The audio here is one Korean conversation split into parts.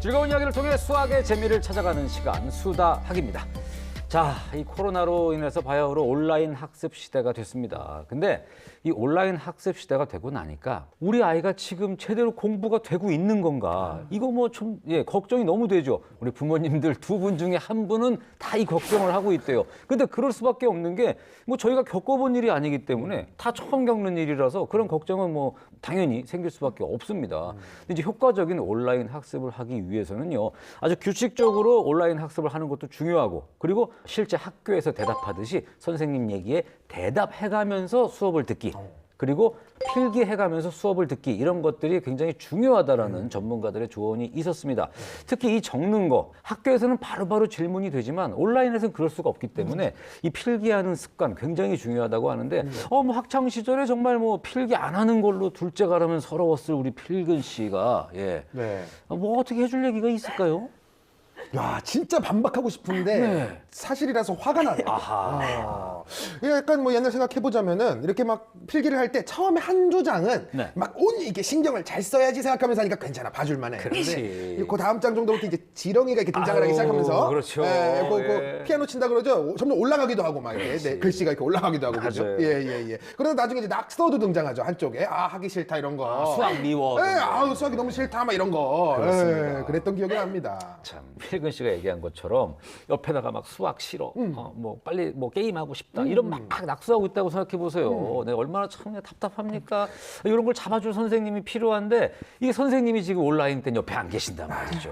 즐거운 이야기를 통해 수학의 재미를 찾아가는 시간 수다학입니다. 자, 이 코로나로 인해서 바야흐로 온라인 학습 시대가 됐습니다. 근데 이 온라인 학습 시대가 되고 나니까 우리 아이가 지금 제대로 공부가 되고 있는 건가? 이거 뭐 좀 걱정이 너무 되죠. 우리 부모님들 두 분 중에 한 분은 다 이 걱정을 하고 있대요. 근데 그럴 수밖에 없는 게 뭐 저희가 겪어본 일이 아니기 때문에 다 처음 겪는 일이라서 그런 걱정은 뭐 당연히 생길 수밖에 없습니다. 근데 이제 효과적인 온라인 학습을 하기 위해서는요, 아주 규칙적으로 온라인 학습을 하는 것도 중요하고, 그리고 실제 학교에서 대답하듯이 선생님 얘기에 대답해가면서 수업을 듣기, 그리고 필기해가면서 수업을 듣기, 이런 것들이 굉장히 중요하다라는 전문가들의 조언이 있었습니다. 특히 이 적는 거, 학교에서는 바로바로 질문이 되지만 온라인에서는 그럴 수가 없기 때문에 이 필기하는 습관 굉장히 중요하다고 하는데, 뭐 학창 시절에 정말 뭐 필기 안 하는 걸로 둘째 가라면 서러웠을 우리 필근 씨가 뭐 어떻게 해줄 얘기가 있을까요? 야, 진짜 반박하고 싶은데 사실이라서 화가 나네. 약간 뭐 옛날 생각해보자면은 이렇게 막 필기를 할 때 처음에 한두 장은 막 온 이렇게 신경을 잘 써야지 생각하면서 하니까 괜찮아, 봐줄만해. 그렇지. 그 다음 장 정도부터 이제 지렁이가 이렇게 등장을 하기 시작하면서 그렇죠. 그 피아노 친다 그러죠. 점점 올라가기도 하고 막 이렇게 글씨가 이렇게 올라가기도 하고 그죠. 예. 그러다 나중에 이제 낙서도 등장하죠, 한쪽에. 하기 싫다 이런 거. 수학 미워. 수학이 너무 싫다 막 이런 거. 그렇습니다. 그랬던 기억이 납니다. 참, 필근 씨가 얘기한 것처럼 옆에다가 막 수학 싫어, 뭐 빨리 뭐 게임하고 싶다, 이런 막 낙서하고 있다고 생각해 보세요. 내가 얼마나 참 답답합니까? 이런 걸 잡아줄 선생님이 필요한데 이게 선생님이 지금 온라인 때 옆에 안 계신단 말이죠.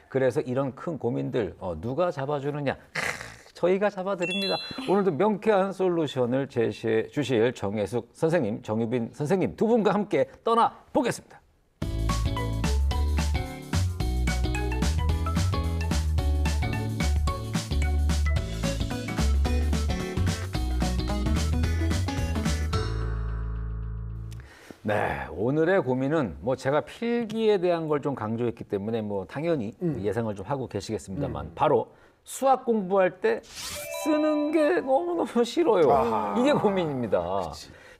그래서 이런 큰 고민들 누가 잡아주느냐? 저희가 잡아드립니다. 오늘도 명쾌한 솔루션을 제시해 주실 정혜숙 선생님, 정유빈 선생님 두 분과 함께 떠나보겠습니다. 네, 오늘의 고민은 뭐 제가 필기에 대한 걸 좀 강조했기 때문에 뭐 당연히 예상을 좀 하고 계시겠습니다만 바로 수학 공부할 때 쓰는 게 너무너무 싫어요. 이게 고민입니다.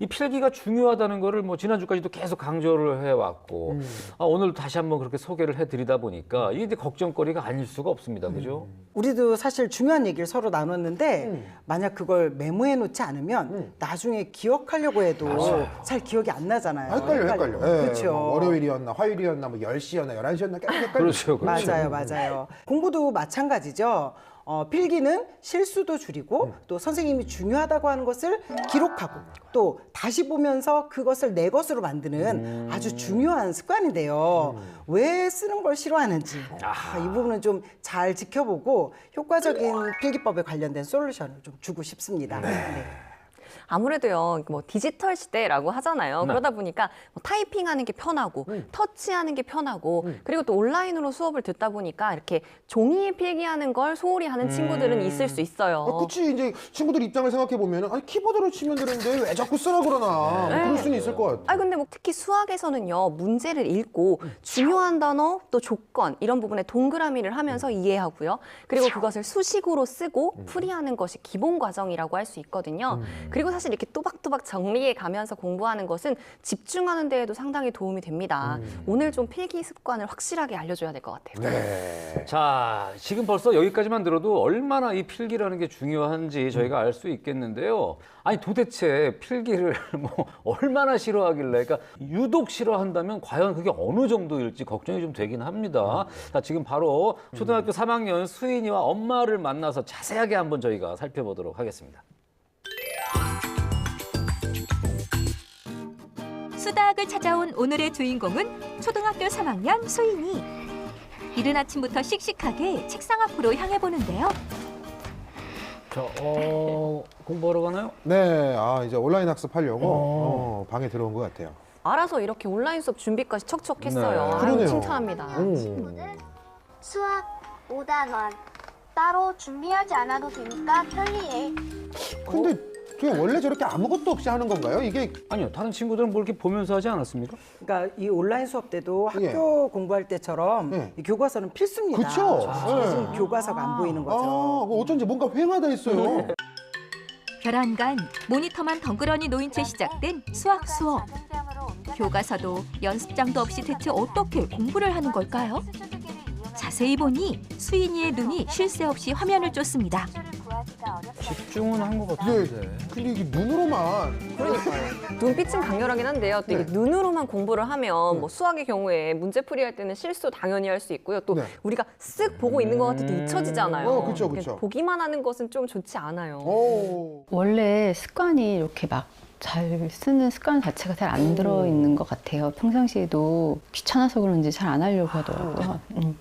이 필기가 중요하다는 거를 뭐 지난주까지도 계속 강조를 해왔고 오늘 다시 한번 그렇게 소개를 해드리다 보니까 이게 이제 걱정거리가 아닐 수가 없습니다. 그죠? 우리도 사실 중요한 얘기를 서로 나눴는데 만약 그걸 메모해 놓지 않으면 나중에 기억하려고 해도 잘 기억이 안 나잖아요. 헷갈려. 그렇죠. 뭐 월요일이었나 화요일이었나 뭐 10시였나 11시였나 계속 헷갈려. 그렇죠. 맞아요. 공부도 마찬가지죠. 필기는 실수도 줄이고 또 선생님이 중요하다고 하는 것을 기록하고 또 다시 보면서 그것을 내 것으로 만드는 아주 중요한 습관인데요. 왜 쓰는 걸 싫어하는지 이 부분은 좀 잘 지켜보고 효과적인 필기법에 관련된 솔루션을 좀 주고 싶습니다. 아무래도요, 뭐 디지털 시대라고 하잖아요. 그러다 보니까 뭐 타이핑하는 게 편하고, 터치하는 게 편하고, 그리고 또 온라인으로 수업을 듣다 보니까 이렇게 종이에 필기하는 걸 소홀히 하는 친구들은 있을 수 있어요. 그치, 이제 친구들 입장을 생각해보면 아니 키보드로 치면 되는데 왜 자꾸 쓰라 그러나 그럴 수는 있을 것 같아. 근데 뭐 특히 수학에서는요, 문제를 읽고 중요한 단어, 또 조건 이런 부분에 동그라미를 하면서 이해하고요. 그리고 그것을 수식으로 쓰고 풀이하는 것이 기본 과정이라고 할 수 있거든요. 그리고 사실 이렇게 또박또박 정리해 가면서 공부하는 것은 집중하는 데에도 상당히 도움이 됩니다. 오늘 좀 필기 습관을 확실하게 알려줘야 될 것 같아요. 자, 지금 벌써 여기까지만 들어도 얼마나 이 필기라는 게 중요한지 저희가 알 수 있겠는데요. 아니 도대체 필기를 뭐 얼마나 싫어하길래, 그러니까 유독 싫어한다면 과연 그게 어느 정도일지 걱정이 좀 되긴 합니다. 자, 지금 바로 초등학교 3학년 수인이와 엄마를 만나서 자세하게 한번 저희가 살펴보도록 하겠습니다. 수다학을 찾아온 오늘의 주인공은 초등학교 3학년 수인이. 이른 아침부터 씩씩하게 책상 앞으로 향해 보는데요. 자, 공부하러 가나요? 네, 이제 온라인 학습하려고 방에 들어온 것 같아요. 알아서 이렇게 온라인 수업 준비까지 척척했어요. 아유, 그러네요. 칭찬합니다. 친구들 수학 5단원 따로 준비하지 않아도 되니까 편리해. 근데 그게 원래 저렇게 아무것도 없이 하는 건가요? 이게 아니요, 다른 친구들은 뭐 이렇게 보면서 하지 않았습니까? 그러니까 이 온라인 수업 때도 학교 공부할 때처럼 이 교과서는 필수입니다. 그쵸? 지금 교과서가 안 보이는 거죠. 어쩐지 뭔가 휑하다 했어요. 별안간 모니터만 덩그러니 놓인 채 시작된 수학 수업. 교과서도 연습장도 없이 대체 어떻게 공부를 하는 걸까요? 자세히 보니 수인이의 눈이 쉴 새 없이 화면을 쫓습니다. 집중은 한 것 네. 같은데. 근데 이게 눈으로만 눈빛은 강렬하긴 한데요. 또 이게 네. 눈으로만 공부를 하면 뭐 수학의 경우에 문제풀이 할 때는 실수 당연히 할 수 있고요. 또 네. 우리가 쓱 보고 있는 것 같아도 잊혀지잖아요. 그쵸. 이렇게 보기만 하는 것은 좀 좋지 않아요. 오. 원래 습관이 이렇게 막 잘 쓰는 습관 자체가 잘 안 들어있는 것 같아요. 평상시에도 귀찮아서 그런지 잘 안 하려고 하더라고요.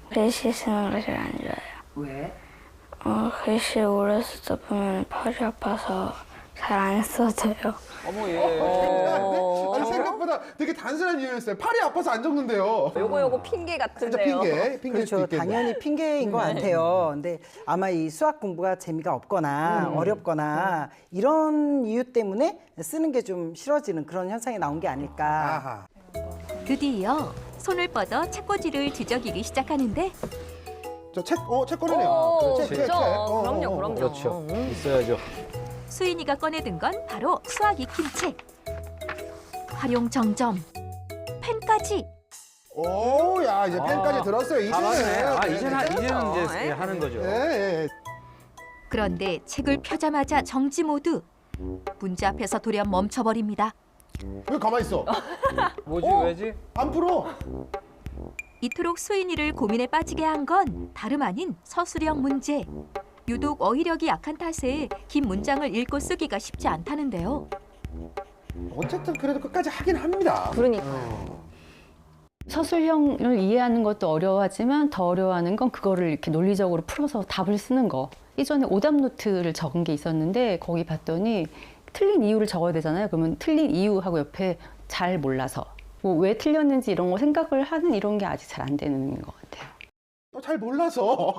글씨 쓰는 걸 잘 안 좋아해요. 왜? 글씨 오래 쓰다 보면 팔이 아파서 잘 안 써져요. 어머 얘. 아니, 생각보다 되게 단순한 이유였어요. 팔이 아파서 안 적는데요. 요거 핑계 진짜 같은데요. 핑계일 수도 그렇죠. 있겠네. 당연히 핑계인 것 같아요. 근데 아마 이 수학 공부가 재미가 없거나 어렵거나 이런 이유 때문에 쓰는 게 좀 싫어지는 그런 현상이 나온 게 아닐까. 아하. 드디어 손을 뻗어 책꽂이를 뒤적이기 시작하는데 책 꺼내네요. 책. 그럼요. 그렇죠. 있어야죠. 수인이가 꺼내든 건 바로 수학 익힘책. 활용 정점, 펜까지. 오, 야, 이제 펜까지 들었어요. 다 맞네. 이제는. 이제는 이제 네. 하는 거죠. 예. 그런데 책을 펴자마자 정지 모드. 문제 앞에서 돌연 멈춰버립니다. 왜 가만히 있어? 뭐지 왜지? 안 풀어. 이토록 수인이를 고민에 빠지게 한 건 다름 아닌 서술형 문제. 유독 어휘력이 약한 탓에 긴 문장을 읽고 쓰기가 쉽지 않다는데요. 어쨌든 그래도 끝까지 하긴 합니다. 그러니까. 서술형을 이해하는 것도 어려워하지만 더 어려워하는 건 그거를 이렇게 논리적으로 풀어서 답을 쓰는 거. 예전에 오답 노트를 적은 게 있었는데 거기 봤더니 틀린 이유를 적어야 되잖아요. 그러면 틀린 이유하고 옆에 잘 몰라서 뭐 왜 틀렸는지 이런 거 생각을 하는 이런 게 아직 잘 안 되는 것 같아요. 잘 몰라서.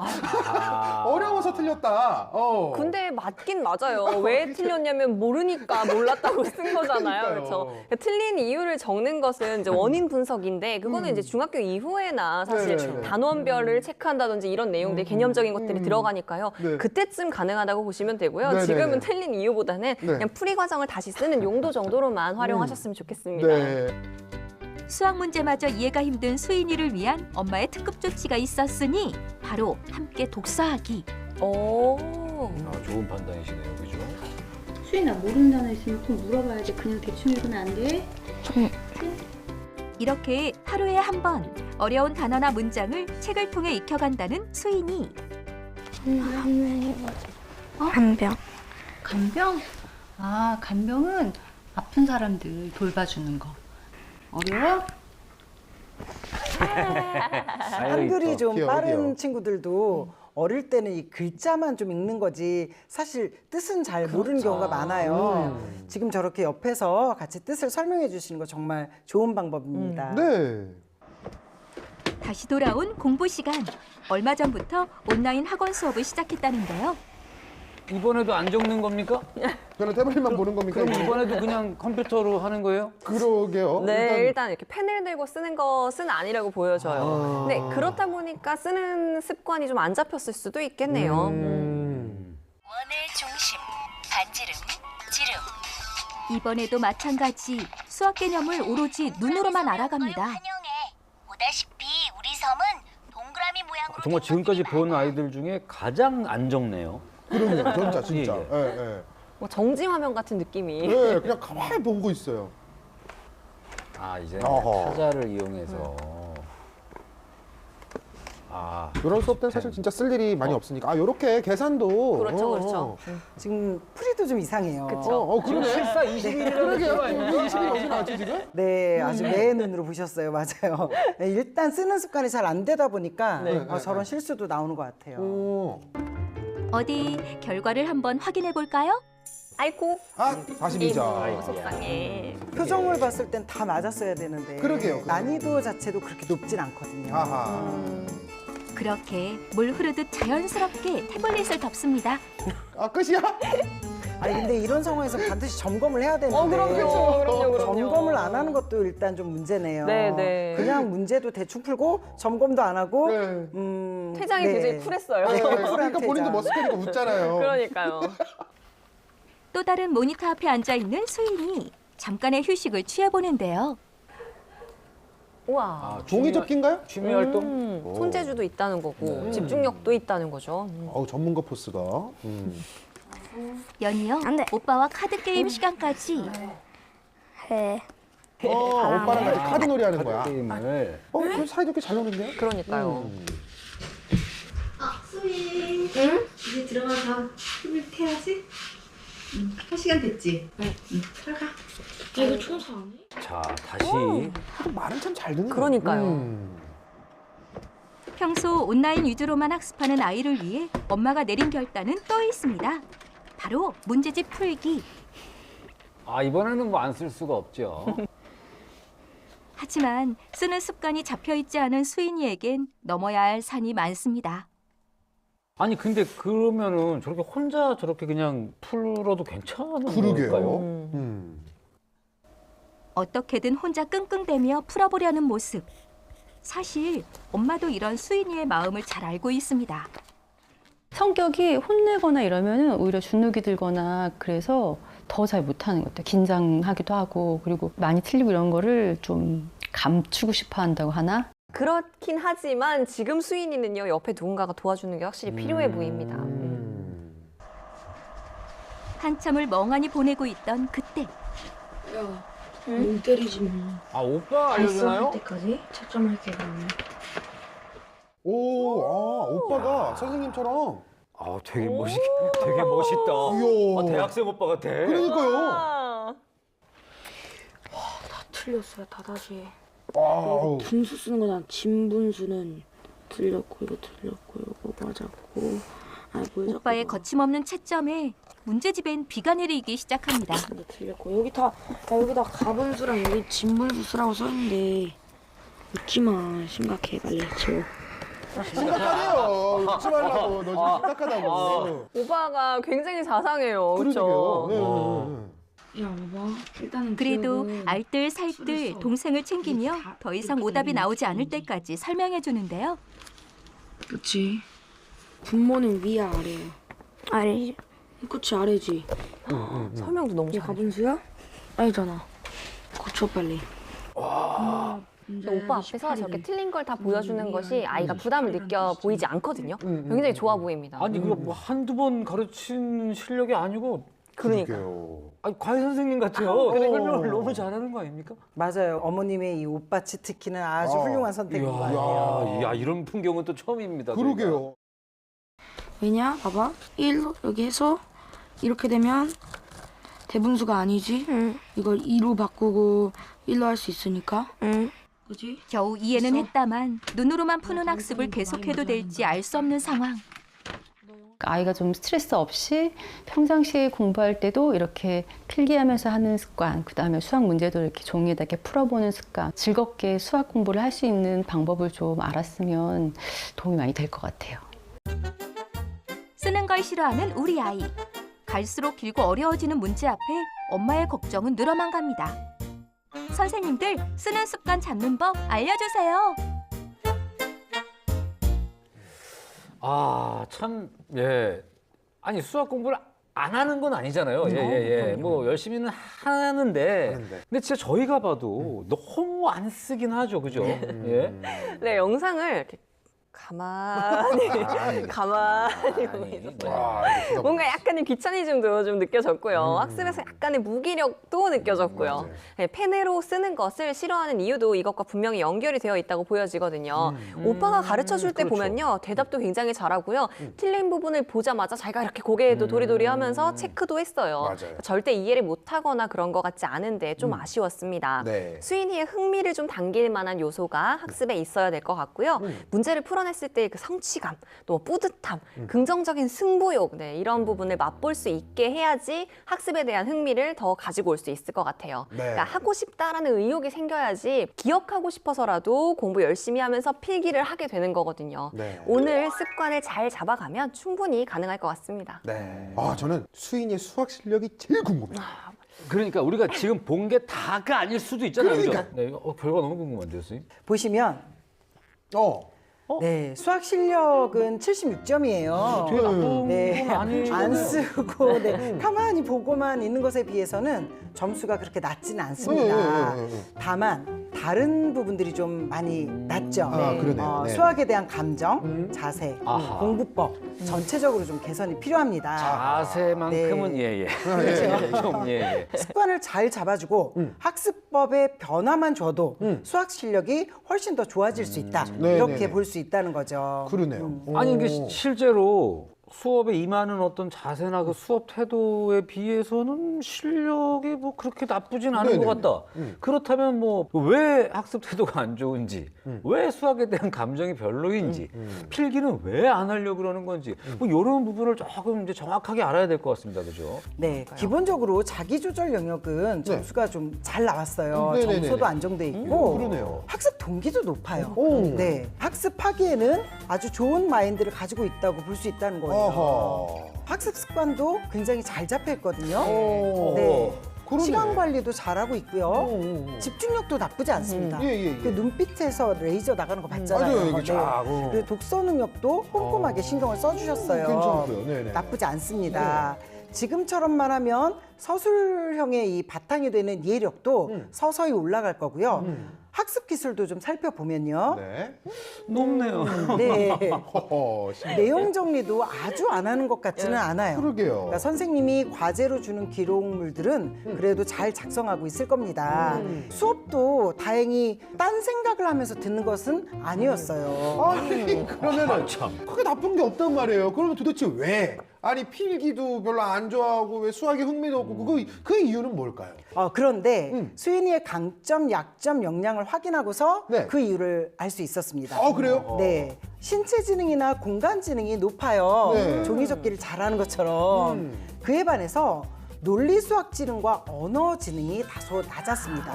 어려워서 틀렸다. 근데 맞긴 맞아요. 왜 틀렸냐면 모르니까 몰랐다고 쓴 거잖아요. 그러니까요. 그렇죠. 그러니까 틀린 이유를 적는 것은 이제 원인 분석인데 그거는 이제 중학교 이후에나 사실 네네네. 단원별을 체크한다든지 이런 내용들 개념적인 것들이 들어가니까요. 네. 그때쯤 가능하다고 보시면 되고요. 네네네. 지금은 틀린 이유보다는 네. 그냥 풀이 과정을 다시 쓰는 용도 정도로만 활용하셨으면 좋겠습니다. 네. 수학 문제마저 이해가 힘든 수인이를 위한 엄마의 특급 조치가 있었으니 바로 함께 독서하기. 오. 좋은 판단이시네요, 그죠? 수인아, 모르는 단어 있으면 꼭 물어봐야 돼. 그냥 대충 읽으면 안 돼. 이렇게 하루에 한 번 어려운 단어나 문장을 책을 통해 익혀간다는 수인이. 한명이 뭐지? 한병. 간병? 아, 간병은 아픈 사람들 돌봐주는 거. 어려워? 한글이 좀 귀여워, 빠른 귀여워. 친구들도 어릴 때는 이 글자만 좀 읽는 거지 사실 뜻은 잘 모르는 경우가 많아요. 지금 저렇게 옆에서 같이 뜻을 설명해 주시는 거 정말 좋은 방법입니다. 네. 다시 돌아온 공부 시간. 얼마 전부터 온라인 학원 수업을 시작했다는데요. 이번에도 안 적는 겁니까? 저는 태블릿만 보는 겁니까? 그럼 이게? 이번에도 그냥 컴퓨터로 하는 거예요? 그러게요. 네, 일단 이렇게 펜을 들고 쓰는 것은 아니라고 보여져요. 네, 그렇다 보니까 쓰는 습관이 좀 안 잡혔을 수도 있겠네요. 원의 중심, 반지름, 지름. 이번에도 마찬가지. 수학 개념을 오로지 눈으로만 알아갑니다. 환영해. 보다시피 우리 섬은 동그라미 모양으로 정말 지금까지 본 아이들 중에 가장 안 적네요. 그러네요. 진짜. 예, 예. 뭐 정지 화면 같은 느낌이. 네, 그냥 가만히 보고 있어요. 이제 어허. 타자를 이용해서. 이런 수업 때는 사실 진짜 쓸 일이 많이 없으니까. 이렇게 계산도. 그렇죠. 지금 풀이도 좀 이상해요. 그러네. 실사 21이라는 그러게요. 수가 있네요. 20일 어디서 나왔지 지금? 네, 아주 매 눈으로 보셨어요. 맞아요. 네, 일단 쓰는 습관이 잘 안 되다 보니까 저런 실수도 나오는 것 같아요. 오. 어디 결과를 한번 확인해 볼까요? 아이고. 42점. 속상해. 표정을 봤을 땐 다 맞았어야 되는데 그러게요. 난이도 자체도 그렇게 높진 않거든요. 아하. 그렇게 물 흐르듯 자연스럽게 태블릿을 덮습니다. 끝이야? 아니 근데 이런 상황에서 반드시 점검을 해야 되는데 그럼요. 점검을 안 하는 것도 일단 좀 문제네요. 네. 그냥 문제도 대충 풀고 점검도 안 하고 네. 퇴장이 굉장히 쿨했어요. 그러니까 본인도 머쓱하니까 웃잖아요. 그러니까요. 또 다른 모니터 앞에 앉아 있는 수인이 잠깐의 휴식을 취해보는데요. 우와. 종이 접기인가요? 취미 활동? 손재주도 있다는 거고 집중력도 있다는 거죠. 전문가 포스가. 연이어 안 돼. 오빠와 카드 게임 시간까지. 해. 오빠랑 같이 카드 놀이 하는 거야. 게임을. 그 사이좋게 잘 노는데요? 그러니까요. 수인. 이제 들어가서 힘을 태야지. 할 시간 됐지? 응. 들어가. 이거 청소 안 해? 자, 다시. 말은 참 잘 듣는. 그러니까요. 평소 온라인 위주로만 학습하는 아이를 위해 엄마가 내린 결단은 또 있습니다. 바로 문제집 풀기. 아, 이번에는 뭐 안 쓸 수가 없죠. 하지만 쓰는 습관이 잡혀있지 않은 수인이에겐 넘어야 할 산이 많습니다. 아니, 근데 그러면은 저렇게 혼자 저렇게 그냥 풀어도 괜찮은 그러게요. 걸까요? 어떻게든 혼자 끙끙대며 풀어보려는 모습. 사실 엄마도 이런 수인이의 마음을 잘 알고 있습니다. 성격이 혼내거나 이러면은 오히려 주눅이 들거나 그래서 더 잘 못하는 것 같아요. 긴장하기도 하고 그리고 많이 틀리고 이런 거를 좀 감추고 싶어 한다고 하나? 그렇긴 하지만 지금 수인이는요 옆에 누군가가 도와주는 게 확실히 필요해 보입니다. 한참을 멍하니 보내고 있던 그때 야, 멍 때리지 마. 아, 오빠 알려주나요? 때까지 채점할게 그러면. 오빠가 선생님처럼. 아, 되게 되게 멋있다. 이야. 아, 대학생 오빠 같아. 그러니까요. 다 틀렸어요. 다 다시 해. 아우. 분수 쓰는 거난 진분수는 틀렸고 이거 틀렸고 이거 맞았고. 뭐 오빠의 거침없는 채점에 문제집엔 비가 내리기 시작합니다. 이거 틀렸고 여기다 가분수랑 여기 진분수 쓰라고 썼는데 웃지 마. 심각해 빨리 지워. 심각하네요. 웃지 말라고. 너 지금 심각하다고. 오빠가 굉장히 자상해요. 그렇죠? 그러게요. 야 봐봐. 일단은 그래도 기억은 알뜰살뜰 동생을 챙기며 더 이상 오답이 나오지 않을 때까지 설명해 주는데요. 그치. 분모는 위야 아래야. 아니지. 그치 아래지. 설명도 너무 이게 잘해. 가분수야? 아니잖아. 고쳐 빨리. 근데 오빠 앞에서 저렇게 틀린 걸 다 보여주는 것이 아이가 부담을 느껴 보이지 않거든요. 굉장히 좋아 보입니다. 아니, 그거 뭐 한두 번 가르친 실력이 아니고. 그러니까. 아니, 과외 선생님 같아요. 설명을 너무 잘하는 거 아닙니까? 맞아요. 어머님의 이 오빠치 특기는 아주 훌륭한 선택인 것 같아요. 야, 이런 풍경은 또 처음입니다. 그러게요. 왜냐? 봐봐. 1 여기 해서 이렇게 되면 대분수가 아니지. 이걸 2로 바꾸고 1로 할 수 있으니까. 그지? 겨우 이해는 했다만 눈으로만 푸는 학습을 계속해도 될지 알 수 없는 상황. 아이가 좀 스트레스 없이 평상시에 공부할 때도 이렇게 필기하면서 하는 습관, 그다음에 수학 문제도 이렇게 종이에다 이렇게 풀어보는 습관, 즐겁게 수학 공부를 할 수 있는 방법을 좀 알았으면 도움이 많이 될 것 같아요. 쓰는 걸 싫어하는 우리 아이. 갈수록 길고 어려워지는 문제 앞에 엄마의 걱정은 늘어만 갑니다. 선생님들, 쓰는 습관 잡는 법 알려주세요. 아, 참, 예. 아니, 수학 공부를 안 하는 건 아니잖아요. 예. 뭐, 열심히는 하는데. 근데 진짜 저희가 봐도 너무 안 쓰긴 하죠. 그죠? 예. 네, 영상을 이렇게 가만히 보고 있었어요. 뭔가 약간의 귀차니즘도 좀 느껴졌고요. 학습에서 약간의 무기력도 느껴졌고요. 네, 펜으로 쓰는 것을 싫어하는 이유도 이것과 분명히 연결이 되어 있다고 보여지거든요. 오빠가 가르쳐줄 때 보면요. 대답도 굉장히 잘하고요. 틀린 부분을 보자마자 자기가 이렇게 고개도 도리도리 하면서 체크도 했어요. 맞아요. 절대 이해를 못하거나 그런 것 같지 않은데 좀 아쉬웠습니다. 네. 수인이의 흥미를 좀 당길 만한 요소가 학습에 있어야 될 것 같고요. 문제를 풀어냈을 때 그 성취감, 또 뿌듯함, 긍정적인 승부욕, 네, 이런 부분을 맛볼 수 있게 해야지 학습에 대한 흥미를 더 가지고 올 수 있을 것 같아요. 네. 그러니까 하고 싶다라는 의욕이 생겨야지 기억하고 싶어서라도 공부 열심히 하면서 필기를 하게 되는 거거든요. 네. 오늘 습관을 잘 잡아가면 충분히 가능할 것 같습니다. 네. 저는 수인의 수학 실력이 제일 궁금해요. 그러니까 우리가 지금 본 게 다가 아닐 수도 있잖아요. 그러니까. 그죠? 네, 결과 너무 궁금한데요, 선생님? 보시면 네, 수학 실력은 76점이에요. 되게 나쁜 네, 건 아니죠. 안 쓰고 가만히 보고만 있는 것에 비해서는 점수가 그렇게 낮지는 않습니다. 다만 다른 부분들이 좀 많이 낮죠. 아, 그러네요. 네. 수학에 대한 감정, 자세, 아하. 공부법 전체적으로 좀 개선이 필요합니다. 자세만큼은 네. 예예. 그렇죠. 좀 예. 습관을 잘 잡아주고 학습법의 변화만 줘도 수학 실력이 훨씬 더 좋아질 수 있다. 네, 이렇게 네, 네. 볼 수 있다는 거죠. 그러네요. 아니 이게 오. 실제로 수업에 임하는 어떤 자세나 그 수업 태도에 비해서는 실력이 뭐 그렇게 나쁘진 않은 네네네. 것 같다. 그렇다면 뭐 왜 학습 태도가 안 좋은지, 왜 수학에 대한 감정이 별로인지, 필기는 왜 안 하려고 그러는 건지, 뭐 이런 부분을 조금 이제 정확하게 알아야 될 것 같습니다, 그죠? 네, 기본적으로 자기 조절 영역은 점수가 좀 잘 나왔어요. 네네네네. 점수도 안정돼 있고 그러네요. 학습 동기도 높아요. 오. 네, 학습하기에는 아주 좋은 마인드를 가지고 있다고 볼 수 있다는 거예요. 어허. 학습 습관도 굉장히 잘 잡혀 있거든요. 오. 네. 그러네. 시간 관리도 잘하고 있고요. 오. 집중력도 나쁘지 않습니다. 예, 예, 예. 그 눈빛에서 레이저 나가는 거 봤잖아요. 맞아요, 이게 네. 쫙. 그리고 독서 능력도 꼼꼼하게 신경을 써주셨어요. 괜찮고요. 네네. 나쁘지 않습니다. 지금처럼만 하면 서술형의 이 바탕이 되는 이해력도 서서히 올라갈 거고요. 학습 기술도 좀 살펴보면요. 네. 높네요. 네. 허허, 신기하네. 내용 정리도 아주 안 하는 것 같지는 않아요. 그러게요. 그러니까 선생님이 과제로 주는 기록물들은 그래도 잘 작성하고 있을 겁니다. 수업도 다행히 딴 생각을 하면서 듣는 것은 아니었어요. 아니 그러면은 그게 나쁜 게 없단 말이에요. 그러면 도대체 왜? 아니 필기도 별로 안 좋아하고 왜 수학에 흥미도 없고 그 이유는 뭘까요? 그런데 수인이의 강점, 약점, 역량을 확인하고서 네. 그 이유를 알 수 있었습니다. 그래요? 네. 신체 지능이나 공간 지능이 높아요. 네. 종이 접기를 잘하는 것처럼. 그에 반해서 논리 수학 지능과 언어 지능이 다소 낮았습니다.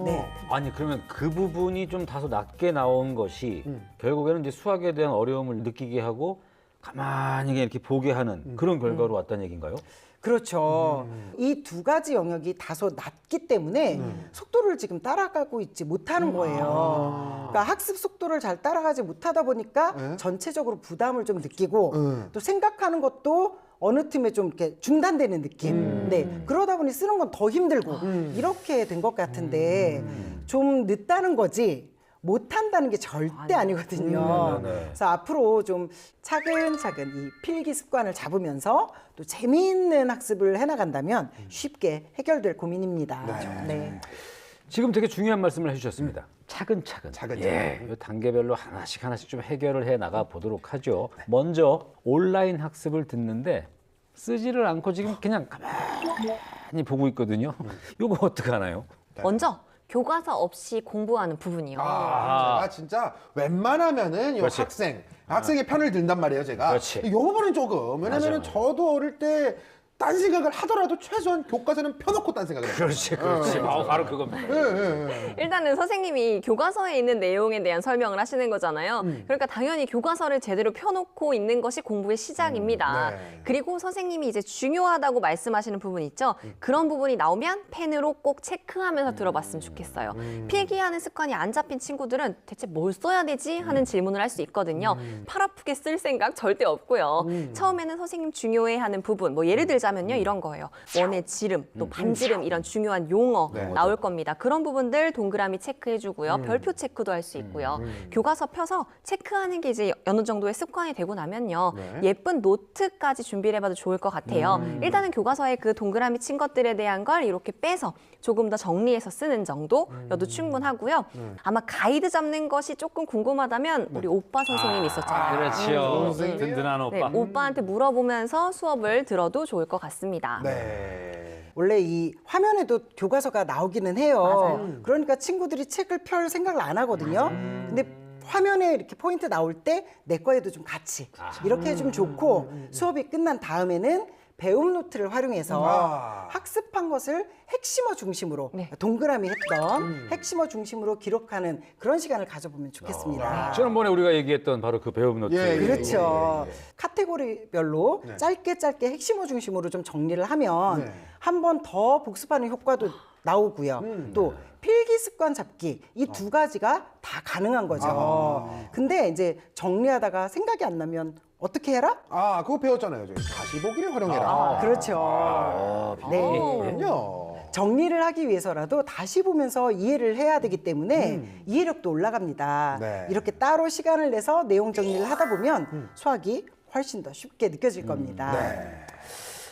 네. 아니 그러면 그 부분이 좀 다소 낮게 나온 것이 결국에는 이제 수학에 대한 어려움을 느끼게 하고 가만히 이렇게 보게 하는 그런 결과로 왔다는 얘기인가요? 그렇죠. 이 두 가지 영역이 다소 낮기 때문에 속도를 지금 따라가고 있지 못하는 거예요. 그러니까 학습 속도를 잘 따라가지 못하다 보니까 전체적으로 부담을 좀 느끼고 또 생각하는 것도 어느 틈에 좀 이렇게 중단되는 느낌. 네. 그러다 보니 쓰는 건 더 힘들고 이렇게 된 것 같은데 좀 늦다는 거지. 못한다는 게 절대 아니거든요. 그래서 앞으로 좀 차근차근 이 필기 습관을 잡으면서 또 재미있는 학습을 해나간다면 쉽게 해결될 고민입니다. 네. 지금 되게 중요한 말씀을 해주셨습니다. 차근차근. 예, 이 단계별로 하나씩 좀 해결을 해 나가 보도록 하죠. 먼저 온라인 학습을 듣는데 쓰지를 않고 지금 그냥 가만히 보고 있거든요. 이거 어떡하나요? 먼저 교과서 없이 공부하는 부분이요. 제가 진짜 웬만하면은 요 그렇지. 학생의 편을 든단 말이에요, 제가. 그렇지. 요 부분은 조금 왜냐면은 맞아. 저도 어릴 때 딴 생각을 하더라도 최소한 교과서는 펴놓고 딴 생각을 해요. 그렇지. 바로 그겁니다. 일단은 선생님이 교과서에 있는 내용에 대한 설명을 하시는 거잖아요. 그러니까 당연히 교과서를 제대로 펴놓고 있는 것이 공부의 시작입니다. 네. 그리고 선생님이 이제 중요하다고 말씀하시는 부분 있죠. 그런 부분이 나오면 펜으로 꼭 체크하면서 들어봤으면 좋겠어요. 필기하는 습관이 안 잡힌 친구들은 대체 뭘 써야 되지? 하는 질문을 할 수 있거든요. 팔 아프게 쓸 생각 절대 없고요. 처음에는 선생님 중요해하는 부분, 뭐 예를 들자면요 이런 거예요. 원의 지름, 또 반지름 이런 중요한 용어 나올 겁니다. 그런 부분들 동그라미 체크해주고요. 별표 체크도 할 수 있고요. 교과서 펴서 체크하는 게 이제 어느 정도의 습관이 되고 나면요. 예쁜 노트까지 준비를 해봐도 좋을 것 같아요. 일단은 교과서에 그 동그라미 친 것들에 대한 걸 이렇게 빼서 조금 더 정리해서 쓰는 정도여도 충분하고요. 아마 가이드 잡는 것이 조금 궁금하다면 우리 오빠 선생님이 있었잖아요. 그렇지요. 든든한 오빠. 네, 오빠한테 물어보면서 수업을 들어도 좋을 것 같습니다. 네. 원래 이 화면에도 교과서가 나오기는 해요. 맞아요. 그러니까 친구들이 책을 펼 생각을 안 하거든요. 근데 화면에 이렇게 포인트 나올 때 내 거에도 좀 같이 이렇게 해주면 좋고 수업이 끝난 다음에는 배움 노트를 활용해서 학습한 것을 핵심어 중심으로 동그라미 했던 핵심어 중심으로 기록하는 그런 시간을 가져보면 좋겠습니다. 지난번에 우리가 얘기했던 바로 그 배움 노트. 그렇죠. 카테고리별로 짧게 핵심어 중심으로 좀 정리를 하면 한 번 더 복습하는 효과도 나오고요. 또 필기 습관 잡기 이 두 가지가 다 가능한 거죠. 근데 이제 정리하다가 생각이 안 나면 어떻게 해라? 그거 배웠잖아요. 저희 다시 보기를 활용해라. 그렇죠. 네. 그럼요. 정리를 하기 위해서라도 다시 보면서 이해를 해야 되기 때문에 이해력도 올라갑니다. 네. 이렇게 따로 시간을 내서 내용 정리를 하다 보면 수학이 훨씬 더 쉽게 느껴질 겁니다.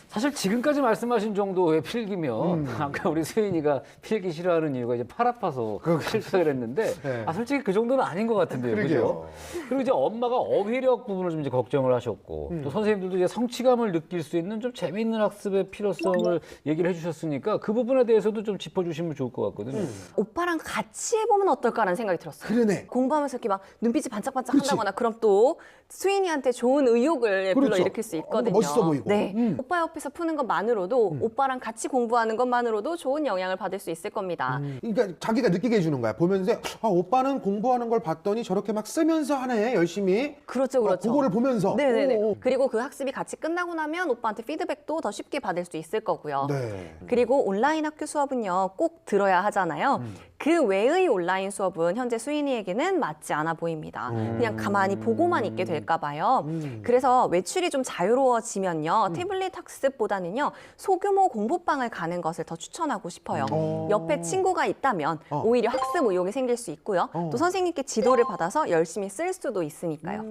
사실 지금까지 말씀하신 정도의 필기면 아까 우리 수인이가 필기 싫어하는 이유가 이제 팔 아파서 실수를 했는데 네. 솔직히 그 정도는 아닌 것 같은데요. 그러게요. 그죠? 그리고 이제 엄마가 어휘력 부분을 좀 이제 걱정을 하셨고 또 선생님들도 이제 성취감을 느낄 수 있는 좀 재미있는 학습의 필요성을 얘기를 해주셨으니까 그 부분에 대해서도 좀 짚어주시면 좋을 것 같거든요. 오빠랑 같이 해보면 어떨까라는 생각이 들었어요. 그러네. 공부하면서 이렇게 막 눈빛이 반짝반짝 한다거나 그럼 또 수인이한테 좋은 의욕을 불러일으킬 수 있거든요. 멋있어 보이고. 네. 오빠 옆에서 푸는 것만으로도 오빠랑 같이 공부하는 것만으로도 좋은 영향을 받을 수 있을 겁니다. 그러니까 자기가 느끼게 해주는 거야. 보면서 오빠는 공부하는 걸 봤더니 저렇게 막 쓰면서 하네 열심히. 그렇죠, 그렇죠. 그거를 보면서. 네네네. 오. 그리고 그 학습이 같이 끝나고 나면 오빠한테 피드백도 더 쉽게 받을 수 있을 거고요. 네. 그리고 온라인 학교 수업은요, 꼭 들어야 하잖아요. 그 외의 온라인 수업은 현재 수인이에게는 맞지 않아 보입니다. 그냥 가만히 보고만 있게 될까 봐요. 그래서 외출이 좀 자유로워지면요, 태블릿 학습보다는요, 소규모 공부방을 가는 것을 더 추천하고 싶어요. 옆에 친구가 있다면 오히려 학습 의욕이 생길 수 있고요. 또 선생님께 지도를 받아서 열심히 쓸 수도 있으니까요.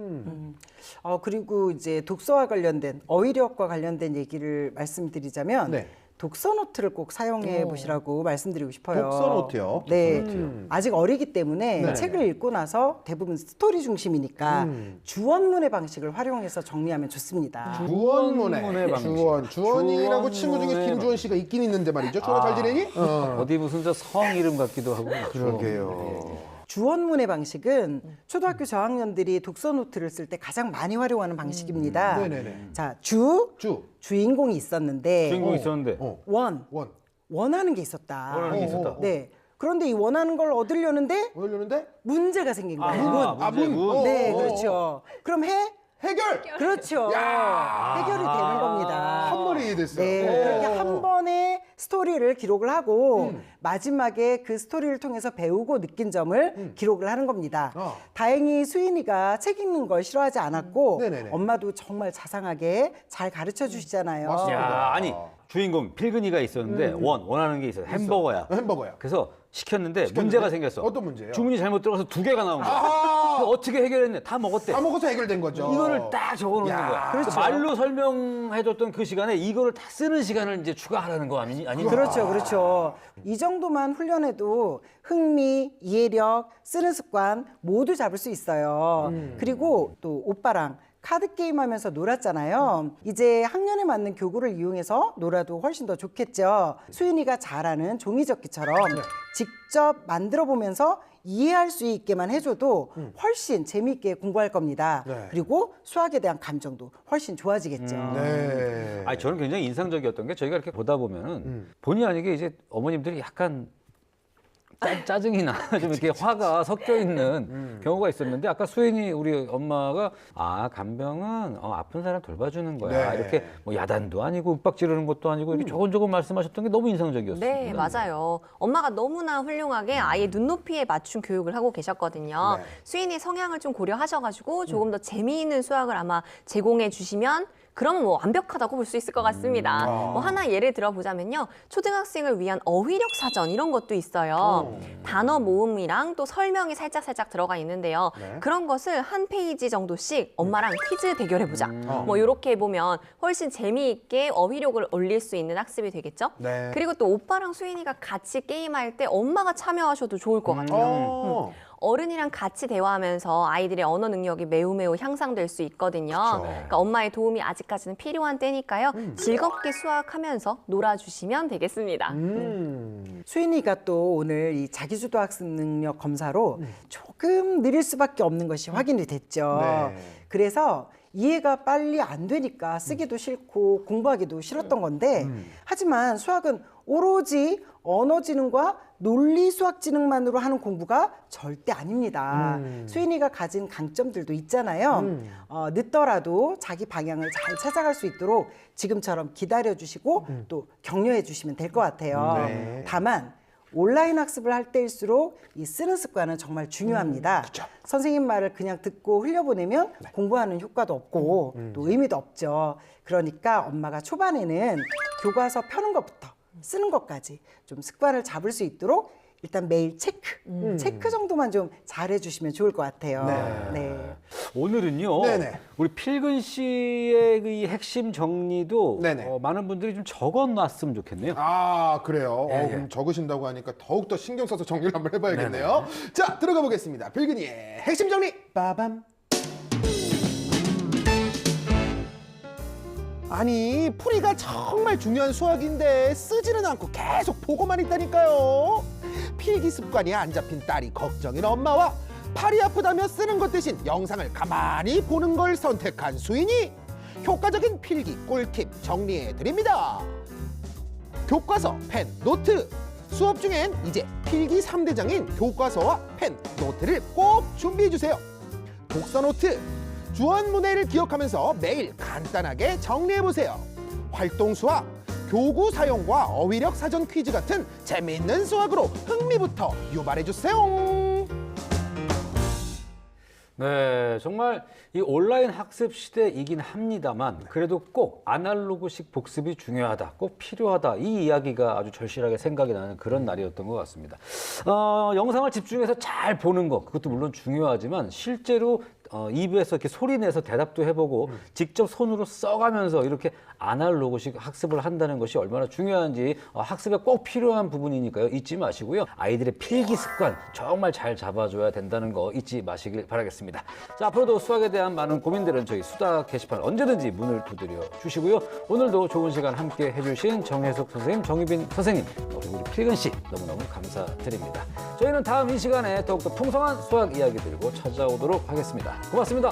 그리고 이제 독서와 관련된 어휘력과 관련된 얘기를 말씀드리자면 네. 독서 노트를 꼭 사용해 보시라고 말씀드리고 싶어요. 독서 노트요? 네, 아직 어리기 때문에 네. 책을 읽고 나서 대부분 스토리 중심이니까 주원문의 방식을 활용해서 정리하면 좋습니다. 주원문의 방식. 주원이라고 친구 중에 주원문의 김주원 씨가 있긴 있는데 말이죠. 주원 잘 지내니? 어디 무슨 저 성 이름 같기도 하고. 그러게요. 주원문의 방식은 초등학교 저학년들이 독서 노트를 쓸 때 가장 많이 활용하는 방식입니다. 네네네. 자, 주. 주인공이 있었는데 주인공이 있었는데. 원. 원. 원하는 게 있었다. 원하는 게 있었다. 네. 그런데 이 원하는 걸 얻으려는데 오늘려는데? 문제가 생긴 거예요. 문. 네, 그렇죠. 그럼 해결. 그렇죠. 해결이 되는 겁니다. 한 번에 됐어요. 네, 그렇게 한 번에 스토리를 기록을 하고 마지막에 그 스토리를 통해서 배우고 느낀 점을 기록을 하는 겁니다. 다행히 수인이가 책 읽는 걸 싫어하지 않았고 네네네. 엄마도 정말 자상하게 잘 가르쳐 주시잖아요. 맞습니다. 아니 주인공 필근이가 있었는데 원하는 게 있어요. 햄버거야. 햄버거야. 그래서 시켰는데 문제가 생겼어. 어떤 문제예요? 주문이 잘못 들어가서 2개가 나온 거야. 그래서 어떻게 해결했네? 다 먹었대. 다 먹어서 해결된 거죠. 이거를 딱 적어놓는 야. 거야. 그렇죠. 말로 설명해줬던 그 시간에 이거를 다 쓰는 시간을 이제 추가하라는 거 아닙니까? 그렇죠, 그렇죠. 이 정도만 훈련해도 흥미, 이해력, 쓰는 습관 모두 잡을 수 있어요. 그리고 또 오빠랑 카드 게임 하면서 놀았잖아요. 이제 학년에 맞는 교구를 이용해서 놀아도 훨씬 더 좋겠죠. 수인이가 잘 아는 종이접기처럼 직접 만들어 보면서 이해할 수 있게만 해줘도 훨씬 재미있게 공부할 겁니다. 네. 그리고 수학에 대한 감정도 훨씬 좋아지겠죠. 네. 아니 저는 굉장히 인상적이었던 게 저희가 이렇게 보다 보면은 본의 아니게 이제 어머님들이 약간 짜증이나 좀 이렇게 화가 섞여 있는 경우가 있었는데 아까 수인이 우리 엄마가 간병은 아픈 사람 돌봐주는 거야. 네. 이렇게 뭐 야단도 아니고 윽박 지르는 것도 아니고 이렇게 조곤조곤 말씀하셨던 게 너무 인상적이었어요. 네, 맞아요. 엄마가 너무나 훌륭하게 아이의 눈높이에 맞춘 교육을 하고 계셨거든요. 네. 수인의 성향을 좀 고려하셔가지고 조금 더 재미있는 수학을 아마 제공해 주시면 그러면 뭐 완벽하다고 볼 수 있을 것 같습니다. 뭐 하나 예를 들어보자면요. 초등학생을 위한 어휘력 사전 이런 것도 있어요. 단어 모음이랑 또 설명이 살짝 들어가 있는데요. 네. 그런 것을 한 페이지 정도씩 엄마랑 퀴즈 대결해보자. 뭐 이렇게 해보면 훨씬 재미있게 어휘력을 올릴 수 있는 학습이 되겠죠. 네. 그리고 또 오빠랑 수인이가 같이 게임할 때 엄마가 참여하셔도 좋을 것 같아요. 어른이랑 같이 대화하면서 아이들의 언어 능력이 매우 향상될 수 있거든요. 그러니까 엄마의 도움이 아직까지는 필요한 때니까요. 즐겁게 수학하면서 놀아주시면 되겠습니다. 수인이가 또 오늘 이 자기주도 학습 능력 검사로 조금 느릴 수밖에 없는 것이 확인이 됐죠. 네. 그래서 이해가 빨리 안 되니까 쓰기도 싫고 공부하기도 싫었던 건데 하지만 수학은 오로지 언어지능과 논리수학지능만으로 하는 공부가 절대 아닙니다. 수인이가 가진 강점들도 있잖아요. 늦더라도 자기 방향을 잘 찾아갈 수 있도록 지금처럼 기다려주시고 또 격려해 주시면 될 것 같아요. 네. 다만 온라인 학습을 할 때일수록 이 쓰는 습관은 정말 중요합니다. 선생님 말을 그냥 듣고 흘려보내면 공부하는 효과도 없고 또 의미도 없죠. 그러니까 엄마가 초반에는 교과서 펴는 것부터 쓰는 것까지 좀 습관을 잡을 수 있도록 일단 매일 체크 정도만 좀 잘해주시면 좋을 것 같아요. 네. 오늘은요. 네네. 우리 필근 씨의 이 핵심 정리도 네네. 많은 분들이 좀 적어놨으면 좋겠네요. 아, 그래요? 예, 예. 그럼 적으신다고 하니까 더욱더 신경 써서 정리를 한번 해봐야겠네요. 자, 들어가 보겠습니다. 필근이의 핵심 정리! 빠밤! 아니, 풀이가 정말 중요한 수학인데 쓰지는 않고 계속 보고만 있다니까요. 필기 습관이 안 잡힌 딸이 걱정인 엄마와 팔이 아프다며 쓰는 것 대신 영상을 가만히 보는 걸 선택한 수인이 효과적인 필기 꿀팁 정리해드립니다. 교과서, 펜, 노트. 수업 중엔 이제 필기 3대장인 교과서와 펜, 노트를 꼭 준비해주세요. 독서 노트. 주어문해를 기억하면서 매일 간단하게 정리해보세요. 활동 수학. 교구 사용과 어휘력 사전 퀴즈 같은 재미있는 수학으로 흥미부터 유발해주세요. 네, 정말 이 온라인 학습 시대이긴 합니다만 그래도 꼭 아날로그식 복습이 중요하다, 꼭 필요하다 이 이야기가 아주 절실하게 생각이 나는 그런 날이었던 것 같습니다. 영상을 집중해서 잘 보는 것 그것도 물론 중요하지만 실제로 입에서 이렇게 소리 내서 대답도 해보고 직접 손으로 써가면서 이렇게 아날로그식 학습을 한다는 것이 얼마나 중요한지 학습에 꼭 필요한 부분이니까요. 잊지 마시고요. 아이들의 필기 습관 정말 잘 잡아줘야 된다는 거 잊지 마시길 바라겠습니다. 자, 앞으로도 수학에 대한 많은 고민들은 저희 수다 게시판 언제든지 문을 두드려 주시고요. 오늘도 좋은 시간 함께 해주신 정혜숙 선생님, 정유빈 선생님, 그리고 우리 필근 씨 너무너무 감사드립니다. 저희는 다음 이 시간에 더욱더 풍성한 수학 이야기 들고 찾아오도록 하겠습니다. 고맙습니다.